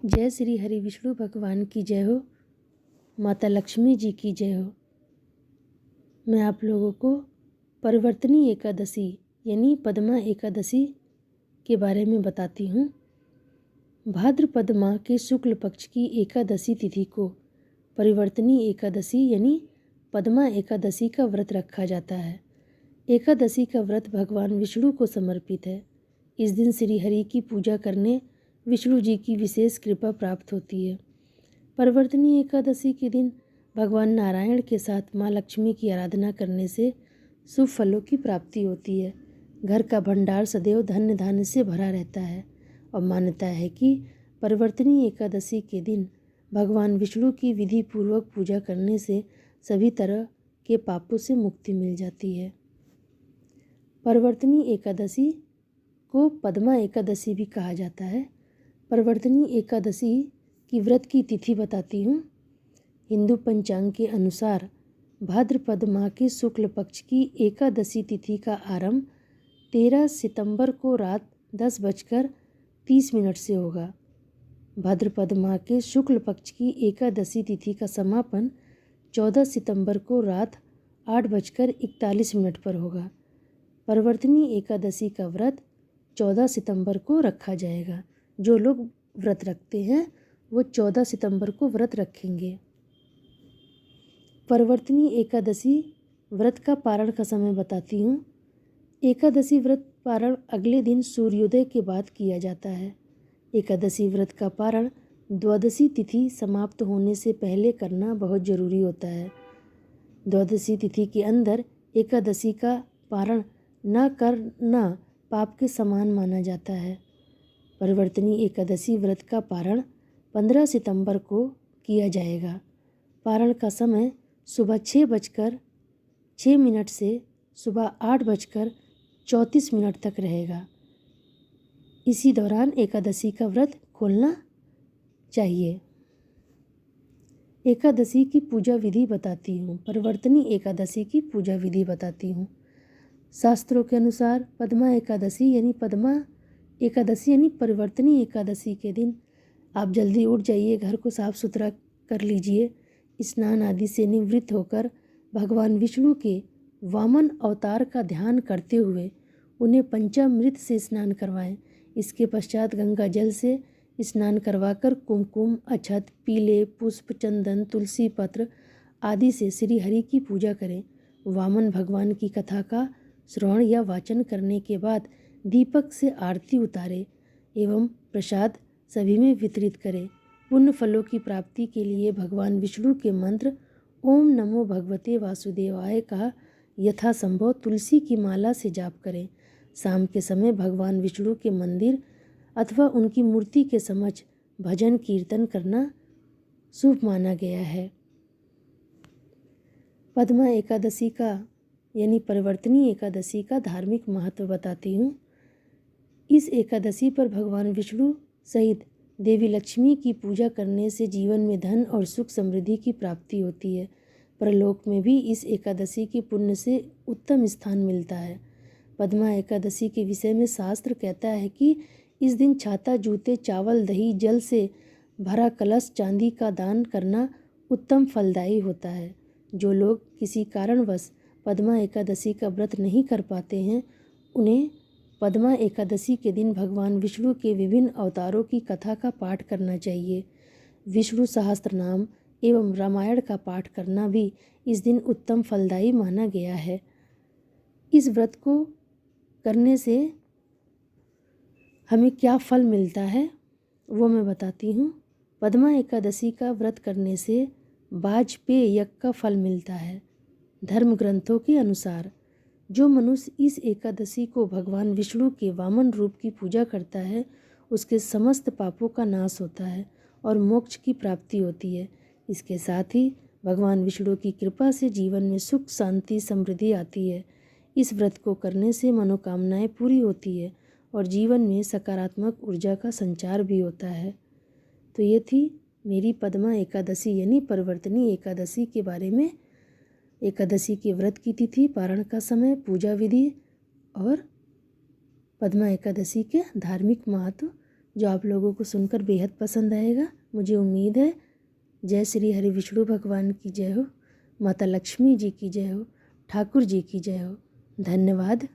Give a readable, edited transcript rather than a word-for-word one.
जय श्री हरि विष्णु भगवान की जय हो। माता लक्ष्मी जी की जय हो। मैं आप लोगों को परिवर्तनी एकादशी यानी पद्मा एकादशी के बारे में बताती हूँ। भाद्रपद माह के शुक्ल पक्ष की एकादशी तिथि को परिवर्तनी एकादशी यानी पद्मा एकादशी का व्रत रखा जाता है। एकादशी का व्रत भगवान विष्णु को समर्पित है। इस दिन श्री हरि की पूजा करने विष्णु जी की विशेष कृपा प्राप्त होती है। परिवर्तनी एकादशी के दिन भगवान नारायण के साथ माँ लक्ष्मी की आराधना करने से शुभ फलों की प्राप्ति होती है। घर का भंडार सदैव धन्य धान्य से भरा रहता है और मान्यता है कि परिवर्तनी एकादशी के दिन भगवान विष्णु की विधि पूर्वक पूजा करने से सभी तरह के पापों से मुक्ति मिल जाती है। परिवर्तनी एकादशी को पद्मा एकादशी भी कहा जाता है। परिवर्तनी एकादशी की व्रत की तिथि बताती हूँ। हिंदू पंचांग के अनुसार भाद्रपद माह के शुक्ल पक्ष की एकादशी तिथि का आरंभ 13 सितंबर को रात 10:30 से होगा। भाद्रपद माह के शुक्ल पक्ष की एकादशी तिथि का समापन 14 सितंबर को रात 8:41 पर होगा। परिवर्तनी एकादशी का व्रत 14 सितंबर को रखा जाएगा। जो लोग व्रत रखते हैं वो 14 सितंबर को व्रत रखेंगे। परिवर्तनी एकादशी व्रत का पारण का समय बताती हूँ। एकादशी व्रत पारण अगले दिन सूर्योदय के बाद किया जाता है। एकादशी व्रत का पारण द्वादशी तिथि समाप्त होने से पहले करना बहुत जरूरी होता है। द्वादशी तिथि के अंदर एकादशी का पारण न करना पाप के समान माना जाता है। परिवर्तनी एकादशी व्रत का पारण 15 सितंबर को किया जाएगा। पारण का समय सुबह 6:06 से सुबह 8:34 तक रहेगा। इसी दौरान एकादशी का व्रत खोलना चाहिए। एकादशी की पूजा विधि बताती हूँ। परिवर्तनी एकादशी की पूजा विधि बताती हूँ। शास्त्रों के अनुसार पद्मा एकादशी यानी परिवर्तनी एकादशी के दिन आप जल्दी उठ जाइए, घर को साफ सुथरा कर लीजिए, स्नान आदि से निवृत्त होकर भगवान विष्णु के वामन अवतार का ध्यान करते हुए उन्हें पंचामृत से स्नान करवाएं। इसके पश्चात गंगा जल से स्नान करवाकर कुमकुम, अक्षत, पीले पुष्प, चंदन, तुलसी पत्र आदि से श्री हरि की पूजा करें। वामन भगवान की कथा का श्रवण या वाचन करने के बाद दीपक से आरती उतारे एवं प्रसाद सभी में वितरित करें। पुण्य फलों की प्राप्ति के लिए भगवान विष्णु के मंत्र ओम नमो भगवते वासुदेवाय का यथासंभव तुलसी की माला से जाप करें। शाम के समय भगवान विष्णु के मंदिर अथवा उनकी मूर्ति के समक्ष भजन कीर्तन करना शुभ माना गया है। पद्मा एकादशी का यानी परिवर्तनी एकादशी का धार्मिक महत्व बताती हूँ। इस एकादशी पर भगवान विष्णु सहित देवी लक्ष्मी की पूजा करने से जीवन में धन और सुख समृद्धि की प्राप्ति होती है। परलोक में भी इस एकादशी के पुण्य से उत्तम स्थान मिलता है। पद्मा एकादशी के विषय में शास्त्र कहता है कि इस दिन छाता, जूते, चावल, दही, जल से भरा कलश चांदी का दान करना उत्तम फलदायी होता है। जो लोग किसी कारणवश पद्मा एकादशी का व्रत नहीं कर पाते हैं उन्हें पद्मा एकादशी के दिन भगवान विष्णु के विभिन्न अवतारों की कथा का पाठ करना चाहिए। विष्णु सहस्त्रनाम एवं रामायण का पाठ करना भी इस दिन उत्तम फलदायी माना गया है। इस व्रत को करने से हमें क्या फल मिलता है वो मैं बताती हूँ। पद्मा एकादशी का व्रत करने से वाजपेय यज्ञ का फल मिलता है। धर्म ग्रंथों के अनुसार जो मनुष्य इस एकादशी को भगवान विष्णु के वामन रूप की पूजा करता है उसके समस्त पापों का नाश होता है और मोक्ष की प्राप्ति होती है। इसके साथ ही भगवान विष्णु की कृपा से जीवन में सुख, शांति, समृद्धि आती है। इस व्रत को करने से मनोकामनाएं पूरी होती है और जीवन में सकारात्मक ऊर्जा का संचार भी होता है। तो ये थी मेरी पद्मा एकादशी यानी परिवर्तनी एकादशी के बारे में। एकादशी के व्रत की तिथि, पारण का समय, पूजा विधि और पद्मा एकादशी के धार्मिक महत्व जो आप लोगों को सुनकर बेहद पसंद आएगा, मुझे उम्मीद है। जय श्री हरि विष्णु भगवान की जय हो, माता लक्ष्मी जी की जय हो, ठाकुर जी की जय हो। धन्यवाद।